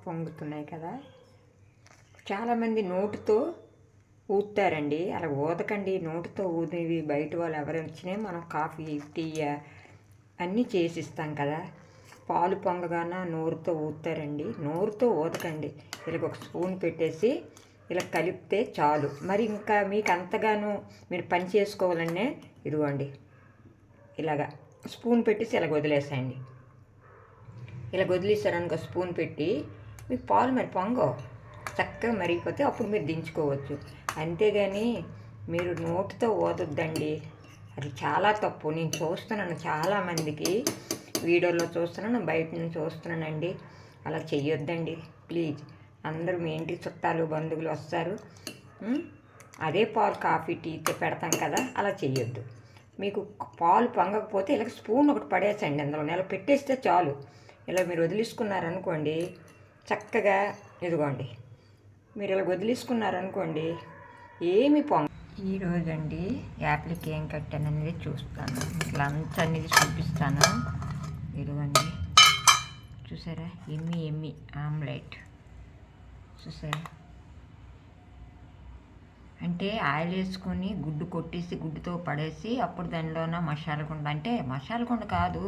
పొంగుతున్నాయి కదా. చాలామంది నోటుతో ఊదుతారండి. అలా ఊదకండి. నోటుతో ఊదేవి బయట వాళ్ళు ఎవరు వచ్చినా మనం కాఫీ టీ అన్నీ చేసిస్తాం కదా. పాలు పొంగగానే నోరుతో ఊదుతారండి. నోరుతో ఊదకండి. ఇలాగ ఒక స్పూన్ పెట్టేసి ఇలా కలిపితే చాలు. మరి ఇంకా మీకు అంతగానో మీరు పని చేసుకోవాలనే ఇదిగోండి ఇలాగా స్పూన్ పెట్టేసి ఇలాగ వదిలేసేయండి. ఇలా వదిలేసారనుకో స్పూన్ పెట్టి మీకు పాలు మరి పొంగవు, చక్కగా మరిగిపోతే అప్పుడు మీరు దించుకోవచ్చు. అంతేగాని మీరు నోటితో ఓదొద్దండి, అది చాలా తప్పు. నేను చూస్తున్నాను చాలామందికి వీడియోలో చూస్తున్నాను, బయట నుంచి చూస్తున్నానండి. అలా చెయ్యొద్దండి ప్లీజ్. అందరూ మీ ఇంటికి చుట్టాలు బంధువులు వస్తారు, అదే పాలు కాఫీ టీ పెడతాం కదా, అలా చెయ్యొద్దు. మీకు పాలు పొంగకపోతే ఇలా స్పూన్ ఒకటి పడేసండి, అందులో ఇలా పెట్టేస్తే చాలు. ఇలా మీరు వదిలేసుకున్నారనుకోండి చక్కగా ఇదిగోండి, మీరు ఇలా వదిలేసుకున్నారనుకోండి ఏమి పొంగ. ఈరోజండి యాప్లకి ఏం కట్టాను అనేది చూస్తాను, లంచ్ అనేది చూపిస్తాను. ఇదిగోండి చూసారా, ఎమ్మి ఆమ్లెట్ చూసారా. అంటే ఆయిల్ వేసుకొని గుడ్డు కొట్టేసి గుడ్డుతో పడేసి అప్పుడు దానిలోన మసాలా గుండ, అంటే మసాలా గుండ కాదు,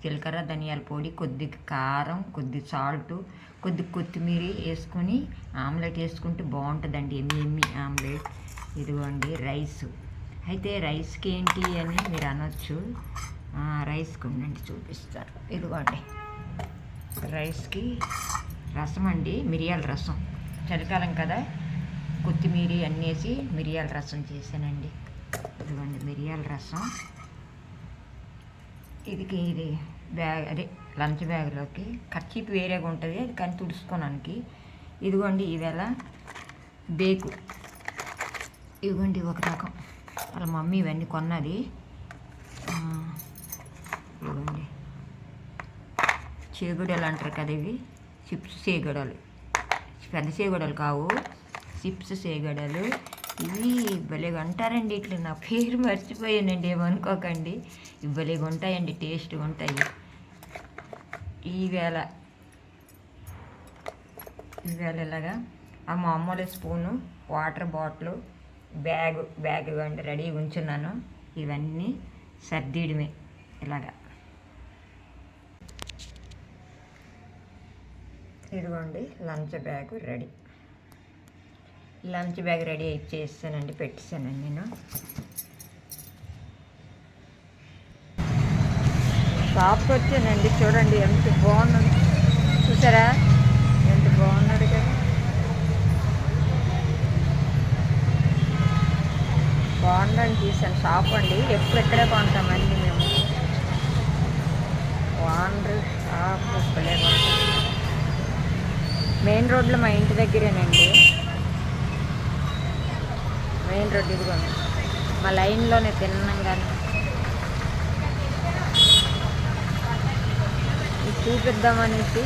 జీలకర్ర ధనియాల పొడి, కొద్ది కారం, కొద్ది సాల్ట్, కొద్ది కొత్తిమీర వేసుకొని ఆమ్లెట్ వేసుకుంటే బాగుంటుందండి. ఎమ్మి ఆమ్లెట్. ఇదిగోండి రైస్. అయితే రైస్కి ఏంటి అని మీరు అనొచ్చు. రైస్కి ఉండండి చూపిస్తారు. ఇదిగోండి రైస్కి రసం అండి, మిరియాల రసం. చలికాలం కదా, కొత్తిమీర అన్నీ వేసి మిరియాల రసం చేశానండి. ఇదిగోండి మిరియాల రసం. ఇది బ్యాగ్, అదే లంచ్ బ్యాగ్లోకి కర్చీప్ వేరేగా ఉంటుంది, అది కానీ తుడుచుకోవడానికి. ఇదిగోండి ఈవేళ బేకు. ఇదిగోండి ఒక రకం వాళ్ళ మమ్మీ ఇవన్నీ కొన్నది. ఇదిగోండి చేగొడలు అంటారు కదా, ఇవి చిప్స్ చేగొడలు, పెద్ద చేగొడలు కావు, చిప్స్ చేగొడలు. ఇవి భలేగా అంటారండి, ఇట్లా నా పేరు మర్చిపోయానండి, ఏమనుకోకండి. ఇవి భలేగా ఉంటాయండి, టేస్ట్గా ఉంటాయి. ఈవేళ ఇలాగా ఆ మామూలు స్పూను, వాటర్ బాటిల్, బ్యాగ్ ఇవ్వండి రెడీ ఉంచున్నాను. ఇవన్నీ సర్దీయడమే ఇలాగా. ఇదిగోండి lunch bag ready. Lunch bag ready చేస్తానండి, పెట్టేసానండి నేను. షాప్కి వచ్చానండి, చూడండి ఎంత బాగున్నాడు, చూసారా ఎంత బాగున్నాడు కదా. బాగుందని తీసాను. షాప్ అండి, ఎప్పుడు ఎక్కడే కొంటామండి మేము. బాగుండ్రు షాప్ భలే బాగుంటుంది. మెయిన్ రోడ్లో మా ఇంటి దగ్గరేనండి, మెయిన్ రోడ్. ఇదిగోండి మా లైన్లోనే తిన్నంగానే ఇది చూపిద్దామనేసి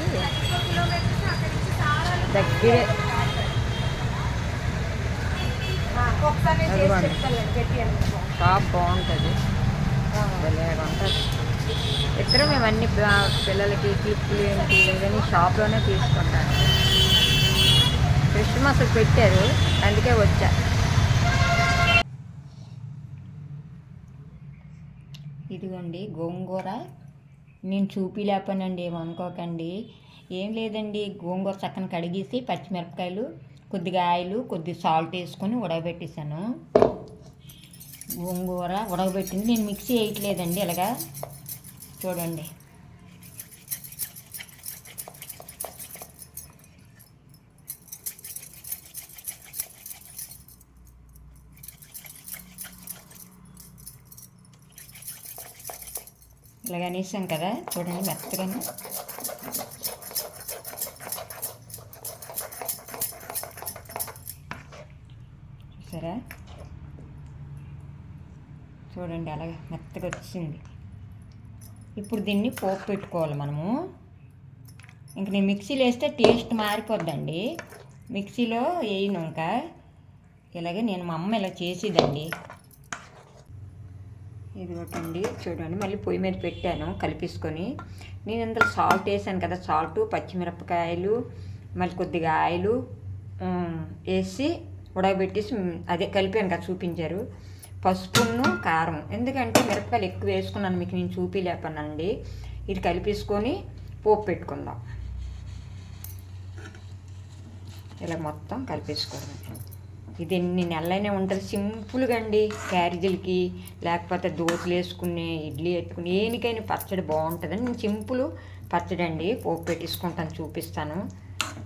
దగ్గరే. షాప్ బాగుంటుంది, భలేగా ఉంటుంది. ఇద్దరు మేము అన్ని పిల్లలకి క్లిప్లు ఏంటి ఇవన్నీ షాప్లోనే తీసుకుంటాను. క్రిస్మస్ పెట్టారు అందుకే వచ్చా. ఇదిగోండి గోంగూర. నేను చూపిలేపానండి, ఏమనుకోకండి. ఏం లేదండి, గోంగూర చక్కని కడిగేసి పచ్చిమిరపకాయలు, కొద్దిగా ఆయిల్, కొద్ది సాల్ట్ వేసుకొని ఉడకబెట్టేసాను. గోంగూర ఉడకబెట్టింది, నేను మిక్సీ వేయట్లేదండి. ఇలాగా చూడండి. ఇలాగ అనేసాం కదా, చూడండి మెత్తగానే. చూసారా, చూడండి అలాగే మెత్తగా వచ్చింది. ఇప్పుడు దీన్ని పోపు పెట్టుకోవాలి మనము. ఇంక నేను మిక్సీలో వేస్తే టేస్ట్ మారిపోద్దండి, మిక్సీలో వేయను. ఇంకా ఇలాగే నేను మా అమ్మ ఇలా చేసేదండి. ఇది ఒకటండి చూడండి, మళ్ళీ పొయ్యి మీద పెట్టాను కలిపేసుకొని. నేను ఇందులో సాల్ట్ వేసాను కదా, సాల్ట్, పచ్చిమిరపకాయలు, మళ్ళీ కొద్దిగా ఆయిలు వేసి ఉడకబెట్టేసి అదే కలిపాను కదా చూపించారు. పసుపును కారం, ఎందుకంటే మిరపకాయలు ఎక్కువ వేసుకున్నాను, మీకు నేను చూపించలేపనండి. ఇది కలిపేసుకొని పోపు పెట్టుకుందాం. ఇలా మొత్తం కలిపేసుకోవడం. ఇది ఎన్ని నెలలైనా ఉంటుంది, సింపుల్గా అండి. క్యారేజీలకి లేకపోతే దోశలు వేసుకుని ఇడ్లీ పెట్టుకుని ఏనికైనా పచ్చడి బాగుంటుందని నేను సింపుల్ పచ్చడి అండి పోపు పెట్టేసుకుంటాను, చూపిస్తాను.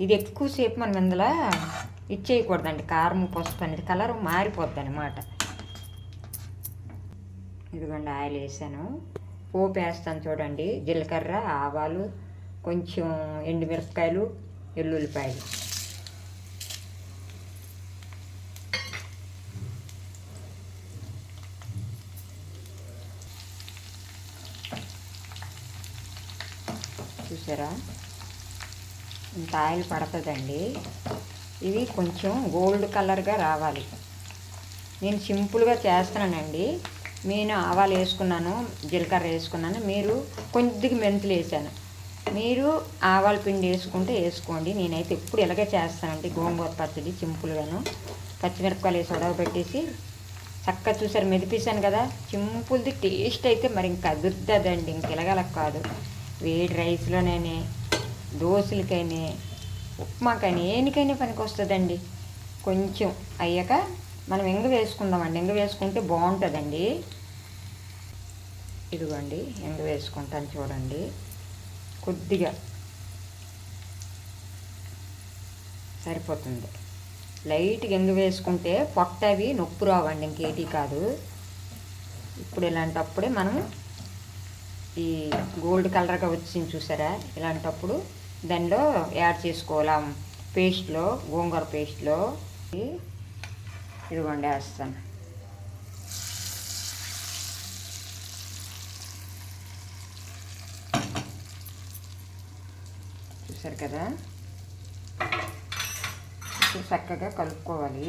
ఇది ఎక్కువసేపు మనం ఇందులో ఇచ్చేయకూడదండి, కారం పసుపు అనేది కలర్ మారిపోద్ది అనమాట. ఇదిగోండి ఆయిల్ వేసాను, పోపు వేస్తాను చూడండి. జీలకర్ర, ఆవాలు, కొంచెం ఎండుమిరపకాయలు, ఎల్లుల్లిపాయలు. చూసారా ఇంత ఆయిల్ పడుతుందండి. ఇవి కొంచెం గోల్డ్ కలర్గా రావాలి. నేను సింపుల్గా చేస్తున్నానండి. నేను ఆవాలు వేసుకున్నాను, జీలకర్ర వేసుకున్నాను, మీరు కొద్దిగా మెంతులు వేసాను. మీరు ఆవాల పిండి వేసుకుంటే వేసుకోండి. నేనైతే ఎప్పుడు ఇలాగే చేస్తానండి గోంగూర పచ్చడి సింపుల్గాను. పచ్చిమిరపకాయలు వేసి ఉడకబెట్టేసి చక్కగా చూసారు మెదిపేసాను కదా. సింపుల్ది టేస్ట్ అయితే మరి ఇంకా అదురుతుందండి, ఇంక ఇలాగలకు కాదు. వేడి రైస్లోనైనా, దోశలకైనా, ఉప్మాకైనా, ఏనికైనా పనికి వస్తుందండి. కొంచెం అయ్యాక మనం ఎంగ వేసుకుందామండి. ఎంగ వేసుకుంటే బాగుంటుందండి. ఇదిగోండి ఎంగ వేసుకుంటాను చూడండి. కొద్దిగా సరిపోతుంది. లైట్గా ఎంగ వేసుకుంటే పొట్ట అవి నొప్పి రావండి, ఇంకేటి కాదు. ఇప్పుడు ఇలాంటప్పుడే మనం ఈ గోల్డ్ కలర్గా వచ్చింది చూసారా, ఇలాంటప్పుడు దానిలో యాడ్ చేసుకోవాలి పేస్ట్లో, గోంగూర పేస్ట్లో. ఇదిగోండి వేస్తాను. చూసారు కదా, ఇప్పుడు చక్కగా కలుపుకోవాలి.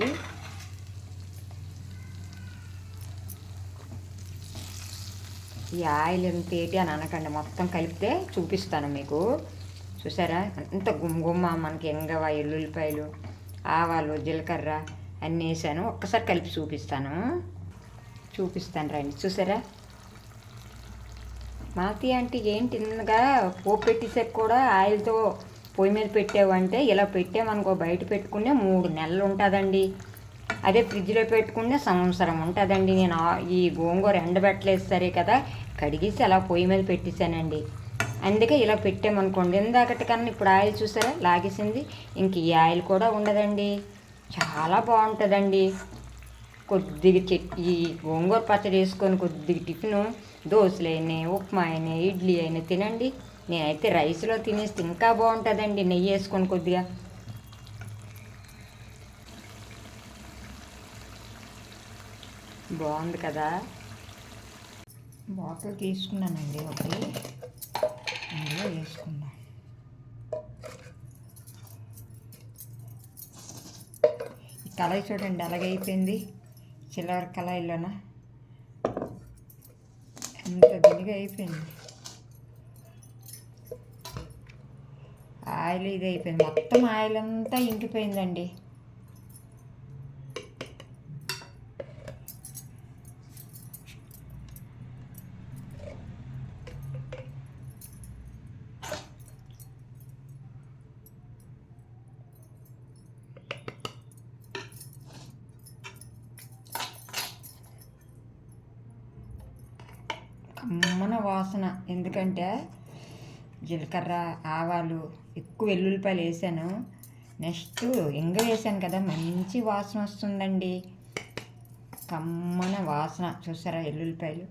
ఈ ఆయిల్ ఎంతేటి అని అనకండి, మొత్తం కలిపితే చూపిస్తాను మీకు. చూసారా అంత గుమ్మ మనకి ఎంగవ, ఎల్లుల్లిపాయలు, ఆవాలు, జీలకర్ర అన్నీ వేసాను. ఒక్కసారి కలిపి చూపిస్తాను రండి. చూసారా మాతి అంటే ఏంటి, ఇంతగా పోపు పెట్టేసాక కూడా ఆయిల్తో పొయ్యి మీద పెట్టావంటే ఇలా పెట్టామనుకో, బయట పెట్టుకునే 3 నెలలు ఉంటుందండి. అదే ఫ్రిడ్జ్లో పెట్టుకుంటే సంవత్సరం ఉంటుందండి. నేను ఈ గోంగూర ఎండబెట్టలేదు సరే కదా, కడిగేసి అలా పొయ్యి మీద పెట్టేశానండి. అందుకే ఇలా పెట్టామనుకోండి, ఇందాకటి కన్నా ఇప్పుడు ఆయిల్ చూసారా లాగేసింది, ఇంక ఈ ఆయిల్ కూడా ఉండదండి. చాలా బాగుంటుందండి. కొద్దిగా ఈ గోంగూర పచ్చడి వేసుకొని కొద్దిగా టిఫిను, దోశలు అయినా, ఉప్మా అయినా, ఇడ్లీ అయినా తినండి. నేనైతే రైస్లో తినేస్తే ఇంకా బాగుంటుందండి, నెయ్యి వేసుకొని కొద్దిగా. బాగుంది కదా. బాటిల్ తీసుకున్నానండి ఒకటి, అందులో వేసుకుందాం. ఈ కళాయి చూడండి అలాగైపోయింది, చిల్లర కళాయిలోన ఎంత దినిగా అయిపోయింది. ఆయిల్ ఇది అయిపోయింది, మొత్తం ఆయిల్ అంతా ఇంకిపోయిందండి. కమ్మన వాసన, ఎందుకంటే జీలకర్ర, ఆవాలు, ఎక్కువ వెల్లుల్లిపాయలు వేసాను. నెక్స్ట్ ఇంగ వేసాను కదా, మంచి వాసన వస్తుందండి. కమ్మన వాసన చూసారా, వెల్లుల్లిపాయలు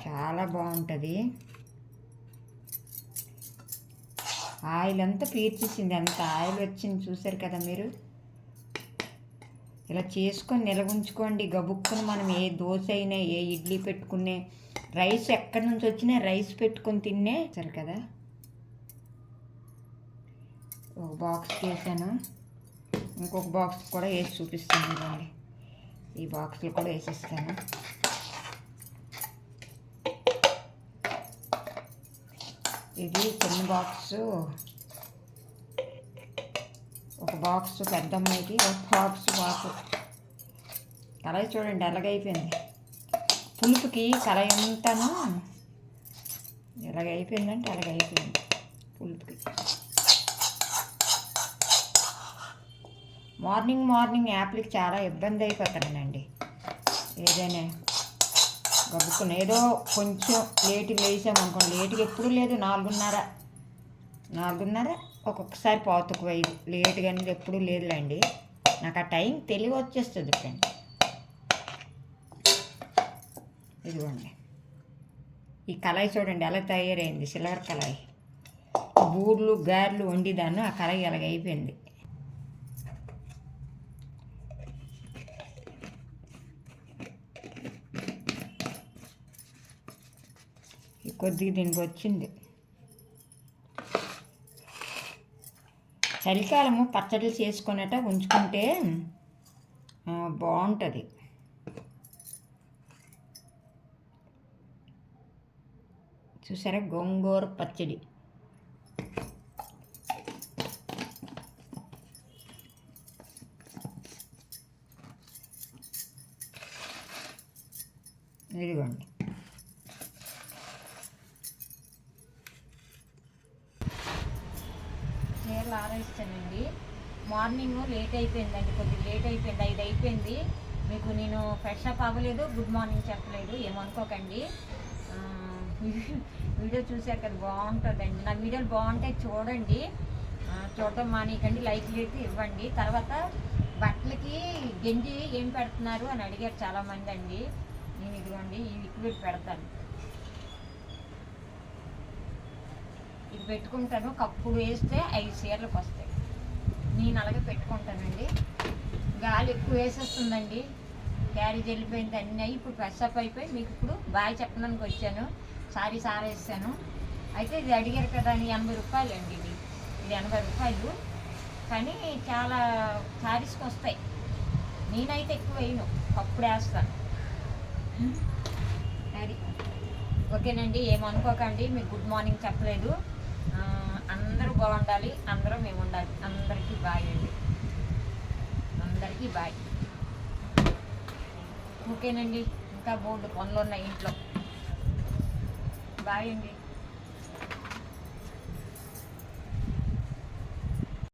చాలా బాగుంటుంది. ఆయిల్ అంతా పీల్చేసింది, అంత ఆయిల్ వచ్చింది చూసారు కదా మీరు. ఇలా చేసుకొని నిల్వ ఉంచుకోండి. గబుక్కుని మనం ఏ దోశ అయినా, ఏ ఇడ్లీ పెట్టుకునే, రైస్ ఎక్కడి నుంచి వచ్చినా రైస్ పెట్టుకొని తిన్నే సరే కదా. ఒక బాక్స్కి వేసాను, ఇంకొక బాక్స్ కూడా వేసి చూపిస్తాను ఇవ్వండి. ఈ బాక్స్లో కూడా వేసిస్తాను. ఇది చిన్న బాక్సు బాక్స్ పెద్దమ్మాయికి, ఒక బాక్స్ మాకు. కళాయి చూడండి ఎలాగైపోయింది. పులుపుకి కళాయి అంతాను ఎలాగైపోయిందంటే అలాగైపోయింది పులుపుకి. మార్నింగ్ యాప్లకి చాలా ఇబ్బంది అయిపోతానండి. ఏదైనా గబుక్కుని ఏదో కొంచెం లేటుగా లేసామనుకోండి, లేటుగా ఎప్పుడూ లేదు 4:30 ఒక్కొక్కసారి 4:45 లేటుగా అనేది ఎప్పుడూ లేదులేండి. నాకు ఆ టైం తెలివి వచ్చేస్తుంది ఫ్రెండ్. ఇదిగోండి ఈ కళాయి చూడండి ఎలా తయారైంది, సిల్వర్ కళాయి. బూర్లు గారెలు వండిదాన్ని, ఆ కళాయి ఎలాగ అయిపోయింది. కొద్దిగా దీనికి వచ్చింది. చలికాలము పచ్చళ్ళు చేసుకునేట ఉంచుకుంటే బాగుంటుంది. చూసారా గోంగూర పచ్చడి. ఇదిగోండి చీరలు ఆరేస్తానండి. మార్నింగ్ లేట్ అయిపోయిందండి, కొద్దిగా లేట్ అయిపోయింది, 5 అయిపోయింది. మీకు నేను ఫ్రెష్ అప్ అవ్వలేదు, గుడ్ మార్నింగ్ చెప్పలేదు, ఏమనుకోకండి. వీడియో చూశారు కదా, బాగుంటుందండి. నా వీడియోలు బాగుంటాయి చూడండి, చూడటం మానేయకండి, లైక్లు అయితే ఇవ్వండి. తర్వాత బట్టలకి గెంజి ఏం పెడుతున్నారు అని అడిగారు చాలామంది అండి. నేను ఇదిగోండి ఈ లిక్విడ్ పెడతాను, ఇది పెట్టుకుంటాను. కప్పుడు వేస్తే 5 చీరలకు వస్తాయి. నేను అలాగే పెట్టుకుంటానండి. గాలి ఎక్కువ వేసేస్తుందండి, క్యారేజ్ వెళ్ళిపోయింది అన్నీ అయ్యి. ఇప్పుడు ఫ్రెష్ అప్ అయిపోయి మీకు ఇప్పుడు బాయ్ చెప్పడానికి వచ్చాను. సారీ సారేసాను. అయితే ఇది అడిగారు కదా అని 80 రూపాయలు అండి. ఇది 80 రూపాయలు, కానీ చాలా శారీస్కి వస్తాయి. నేనైతే ఎక్కువ వేయను, కప్పుడు వేస్తాను. అది ఓకేనండి, ఏమనుకోకండి. మీకు గుడ్ మార్నింగ్ చెప్పలేదు. అందరూ బాగుండాలి, అందరూ మేము ఉండాలి. అందరికీ బాయ్ అండి, అందరికీ బాయ్. ఓకేనండి, ఇంకా బోర్డు పనులు ఉన్నాయి ఇంట్లో. బాయ్ అండి.